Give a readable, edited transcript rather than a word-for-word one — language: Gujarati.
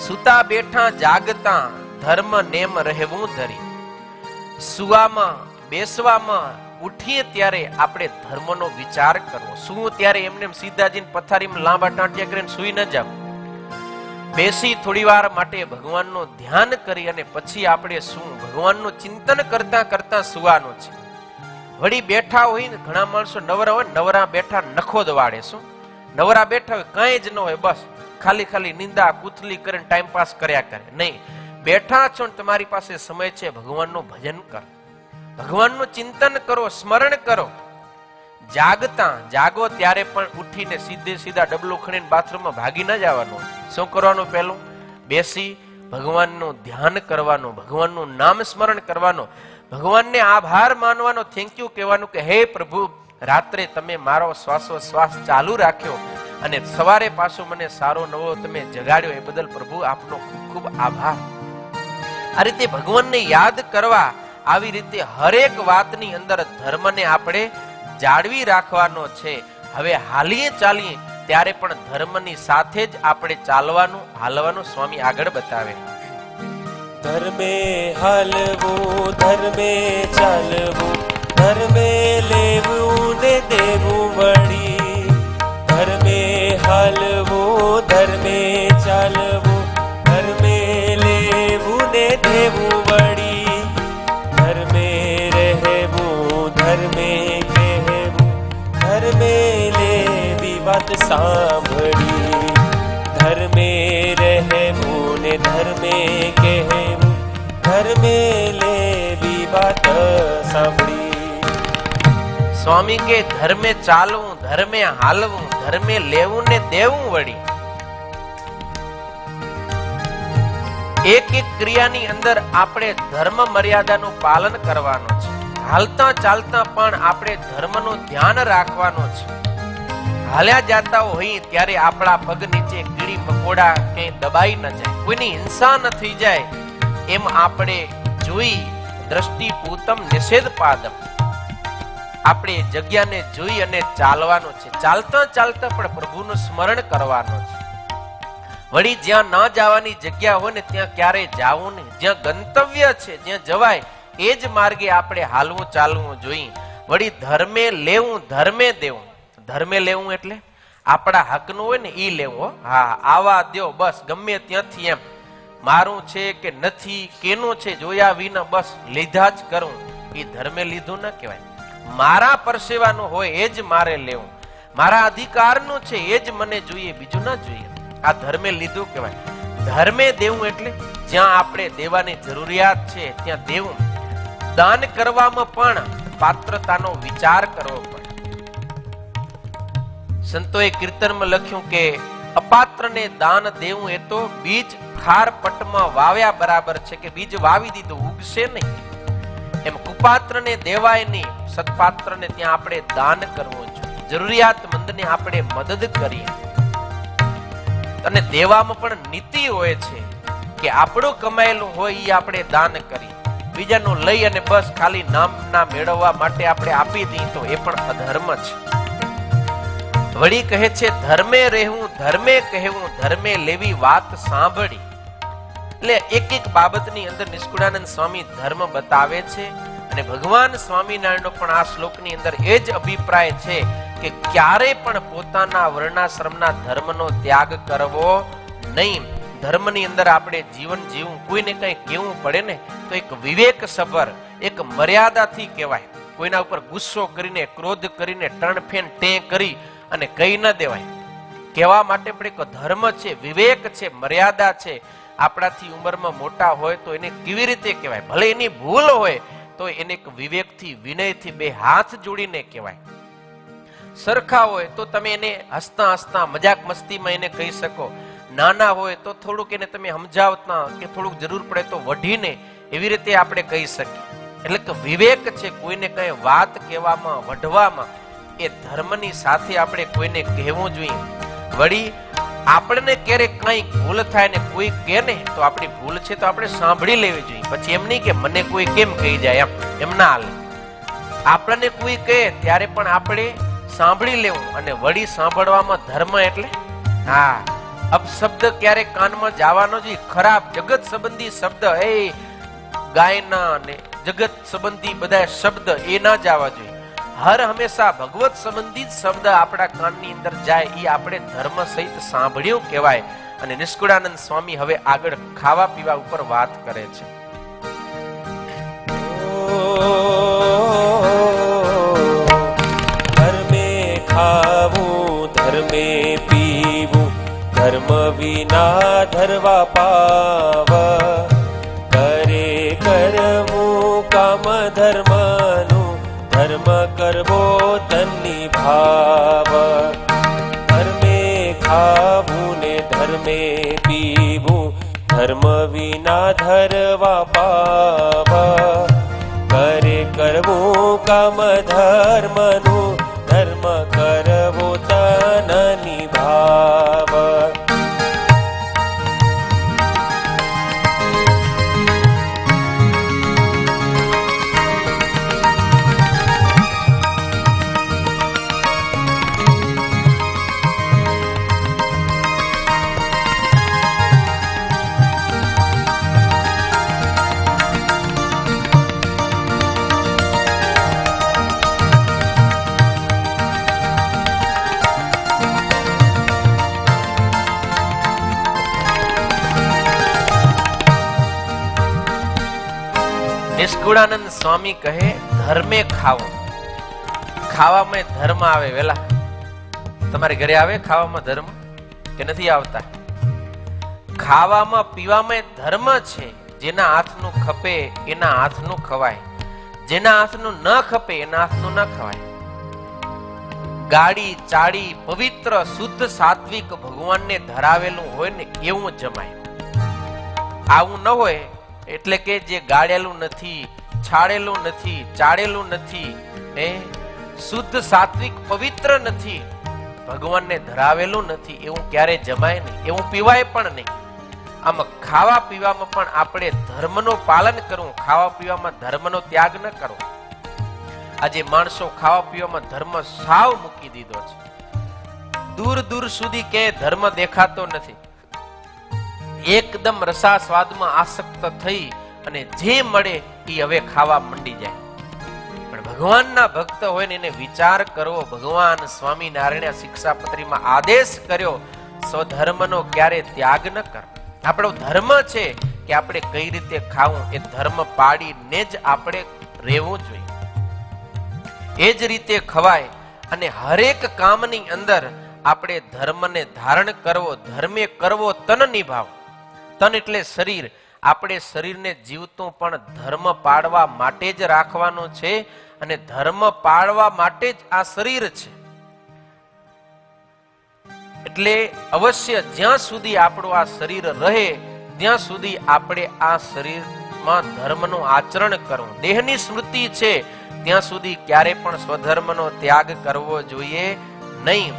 સુતા બેઠા જાગતા ધર્મ નેમ રહેવું ધરી. સુવામાં બેસવામાં ઉઠીએ ત્યારે આપણે ધર્મનો વિચાર કરવો. શું ત્યારે એમને સીધા જઈને પથારીમાં લાંબા ટાંટિયા કરીને સુઈ ન જાવ. બેસી થોડી વાર માટે ભગવાનનું ધ્યાન કરી અને પછી આપણે શું ભગવાનનું ચિંતન કરતા કરતા સુવાનું છે. વળી બેઠા હોય ને ઘણા માણસો નવરા હોય, નવરા બેઠા નખો દવાડે. શું નવરા બેઠા હોય કઈ જ ન હોય, બસ ખાલી ખાલી નિંદા કુથલી કરીને ટાઈમ પાસ કર્યા કરે. નહીં, બેઠા છો ને તમારી પાસે સમય છે, ભગવાનનું ભજન કરો, ભગવાનનું ચિંતન કરો, સ્મરણ કરો. જાગતા જાગો ત્યારે પણ ઉઠીને સીધા ડબલું ખણીને બાથરૂમમાં ભાગી ન જવાનું. શું કરવાનું? પહેલું બેસી ભગવાનનું ધ્યાન કરવાનું, ભગવાનનું નામ સ્મરણ કરવાનું, ભગવાનને આભાર માનવાનો, થેન્ક યુ કહેવાનું કે હે પ્રભુ, રાત્રે તમે મારો શ્વાસોશ્વાસ ચાલુ રાખ્યો અને સવારે પાછો મને સારો નવો તમે જગાડ્યો, એ બદલ પ્રભુ આપનો ખૂબ ખૂબ આભાર. આ રીતે ભગવાનને યાદ કરવા, આવી રીતે હરેક વાતની અંદર ધર્મને આપણે જાળવી રાખવાનો છે. હવે હાલીએ ચાલીએ ત્યારે પણ ધર્મની સાથે જ આપણે ચાલવાનું, હાલવાનું સ્વામી આગળ બતાવે. ધર્મે હાલવું, ધર્મે ચાલવું, ધર્મે લેવું ને દેવું વળી. ધર્મે હાલવું, ધર્મે ચાલવું, ધર્મે લેવું ને દેવું વળી. ધર્મે રહેવું, ધર્મે કહેવું, ધર્મે લેવી વાત સાંભળી. ધર્મે રહેવું ને ધર્મે કહેવું, ધર્મે લેવી વાત સાંભળી. સ્વામી કે ધર્મે ચાલવું, ધર્મે હાલવું, ધર્મે લેવું ને દેવું વળી. એક એક ક્રિયાની અંદર આપણે ધર્મ મર્યાદાનું પાલન કરવાનું છે. હાલતા ચાલતા પણ આપણે ધર્મનું ધ્યાન રાખવાનું છે. હાલ્યા જાતા હોય ત્યારે આપણા પગ નીચે કીડી મકોડા કે દબાઈ ન જાય, કોઈની હિંસા ન થઈ જાય, એમ આપણે જોઈ દ્રષ્ટિ પૂતમ નિષેધ પાદમ, આપણે જગ્યાને જોઈ અને ચાલવાનું છે. ચાલતા ચાલતા પણ પ્રભુનું સ્મરણ કરવાનું છે. વળી જ્યાં ન જવાની જગ્યા હોય ને ત્યાં ક્યારે જાવું નહીં. જ્યાં ગંતવ્ય છે, જ્યાં જવાય એ જ માર્ગે આપણે હાલવું ચાલવું જોઈએ. વળી ધર્મે લેવું, ધર્મે દેવું. ધર્મે લેવું એટલે આપણા હકનું હોય ને ઈ લેવું. હા, આવા દ્યો, બસ ગમે ત્યાંથી, એમ મારું છે કે નથી, કેનું છે જોયા વિના બસ લીધા જ કરવું, એ ધર્મે લીધું ન કહેવાય. મારા પરસેવાનું હોય એ જ મારે લેવું, મારા અધિકારનું છે એ જ મને જોઈએ, બીજું ના જોઈએ. આ ધર્મે લીધું કહેવાય. ધર્મે દેવું એટલે જ્યાં આપણે દેવાની જરૂરિયાત છે ત્યાં દેવું. દાન કરવામાં પણ પાત્રતાનો વિચાર કરવો પડે. સંતોએ કીર્તનમાં લખ્યું કે અપાત્રને દાન દેવું એ તો બીજ ખાર પટમાં વાવ્યા બરાબર છે, કે બીજ વાવી દીધું ઉગશે નહીં. એમ કુપાત્રને દેવાય નહીં, સત્પાત્રને ત્યાં આપણે દાન કરવું જોઈએ. જરૂરિયાતમંદને આપણે મદદ કરીએ. અને દેવામાં પણ નીતિ હોય છે કે આપણું કમાયેલું હોય એ આપણે દાન કરીએ. બીજાનું લઈ અને બસ ખાલી નામના મેળવવા માટે આપણે આપી દઈએ તો એ પણ અધર્મ છે. વળી કહે છે ધર્મે રહેવું, ધર્મે કહેવું, ધર્મે લેવી વાત સાંભળી. એટલે એક એક બાબતની અંદર નિષ્કુળાનંદ સ્વામી ધર્મ બતાવે છે. અને ભગવાન સ્વામિનારાયણનો પણ આ શ્લોકની અંદર એ જ અભિપ્રાય છે કે ક્યારે પણ પોતાના વર્ણાશ્રમના ધર્મનો ત્યાગ કરવો નહીં. ધર્મની અંદર આપણે જીવન જીવવું, કોઈને કંઈ કહેવું પડે ને તો એક વિવેક સભર, એક મર્યાદાથી કહેવાય. કોઈના ઉપર ગુસ્સો કરીને, ક્રોધ કરીને, ટણફેન ટે કરી અને કહી ન દેવાય. કહેવા માટે પણ એક ધર્મ છે, વિવેક છે, મર્યાદા છે. આપણાથી ઉંમરમાં મોટા હોય તો એને કેવી રીતે કહેવાય, ભલે એની ભૂલ હોય તો એને એક વિવેકથી, વિનયથી બે હાથ જોડીને કહેવાય. સરખા હોય તો તમે એને હસતા હસતા મજાક મસ્તીમાં એને કહી શકો. નાના હોય તો થોડુંક એને તમે સમજાવતા કે થોડુંક જરૂર પડે તો વઢીને એવી રીતે આપણે કહી શકીએ. એટલે કે વિવેક છે, કોઈને કઈ વાત કહેવામાં, વઢવામાં, એ ધર્મની સાથે આપણે કોઈને કહેવું જોઈએ. વળી આપણને ક્યારેક કઈ ભૂલ થાય ને કોઈ કહે ને તો આપણી ભૂલ છે તો આપણે સાંભળી લેવી જોઈએ. પછી એમ નહીં કે મને કોઈ કેમ કહી જાય, એમ ના હાલે. આપણને કોઈ કહે ત્યારે પણ આપણે સાંભળી લેવું. અને વળી સાંભળવામાં ધર્મ એટલે હા, અપશબ્દ ક્યારે કાનમાં જવાનો જ ખરાબ જગત સંબંધી શબ્દ એ ગાયના ને જગત સંબંધી બધા શબ્દ એ ના જવા જોઈએ. હર હંમેશા ભગવત સંબંધિત શબ્દ આપણા કાનની અંદર જાય એ આપણે ધર્મ સહિત સાંભળ્યું કહેવાય. અને નિષ્કુળાનંદ સ્વામી હવે આગળ ખાવા પીવા ઉપર વાત કરે છે. ધર્મે ખાવું ધર્મે પીવું ધર્મ વિના ધરવા પાવ કરે કરવું કામ ધર્મનું ધર્મ કરવો તન્ની ભાવ ધર્મે ખાવું ને ધર્મે પીવું ધર્મ વિના ધરવા પાવ કરે કરવું કામ ધર્મનું ધર્મ કરવો તન્ની ભાવ. નિષ્કુળાનંદ સ્વામી કહે ધર્મે ખાવું. ખાવામાં ધર્મ આવે. વેલા તમારે ઘરે આવે ખાવામાં ધર્મ કે નથી આવતા? ખાવામાં પીવામાં ધર્મ છે. જેના હાથનું ખપે એના હાથનું ખવાય, જેના હાથનું ન ખપે એના હાથનું ન ખવાય. ગાડી ચાડી પવિત્ર શુદ્ધ સાત્વિક ભગવાનને ધરાવેલું હોય ને એવું જમાય. આવું ન હોય એટલે કે જે ગાળેલું નથી, છાડેલું નથી, ચાળેલું નથી, એ શુદ્ધ સાત્વિક પવિત્ર નથી, ભગવાનને ધરાવેલું નથી, એવું ક્યારે જમાય નહીં, એવું પીવાય પણ નહીં. આમાં ખાવા પીવામાં પણ આપણે ધર્મનું પાલન કરવું, ખાવા પીવામાં ધર્મનો ત્યાગ ન કરવો. આજે માણસો ખાવા પીવામાં ધર્મ સાવ મૂકી દીધો છે. દૂર દૂર સુધી કે ધર્મ દેખાતો નથી. એકદમ રસા સ્વાદમાં આસક્ત થઈ અને જે મળે એ હવે ખાવા મંડી જાય. પણ ભગવાનના ભક્ત હોય ને એને વિચાર કરવો. ભગવાન સ્વામિનારાયણ શિક્ષાપત્રીમાં આદેશ કર્યો સ્વધર્મનો ક્યારે ત્યાગ ન કર. આપણો ધર્મ છે કે આપણે કઈ રીતે ખાવું, એ ધર્મ પાડીને જ આપણે રહેવું જોઈએ. એ જ રીતે ખવાય. અને હરેક કામની અંદર આપણે ધર્મને ધારણ કરવો, ધર્મે કરવો તન નિભાવ. તન એટલે શરીર. આપણે શરીરને જીવતું પણ ધર્મ પાળવા માટે જ રાખવાનું છે અને ધર્મ પાળવા માટે જ આ શરીર છે. એટલે અવશ્ય જ્યાં સુધી આપણું આ શરીર રહે ત્યાં સુધી આપણે આ શરીરમાં ધર્મનું આચરણ કરવું. દેહની સ્મૃતિ છે ત્યાં સુધી ક્યારે પણ સ્વધર્મનો ત્યાગ કરવો જોઈએ નહીં.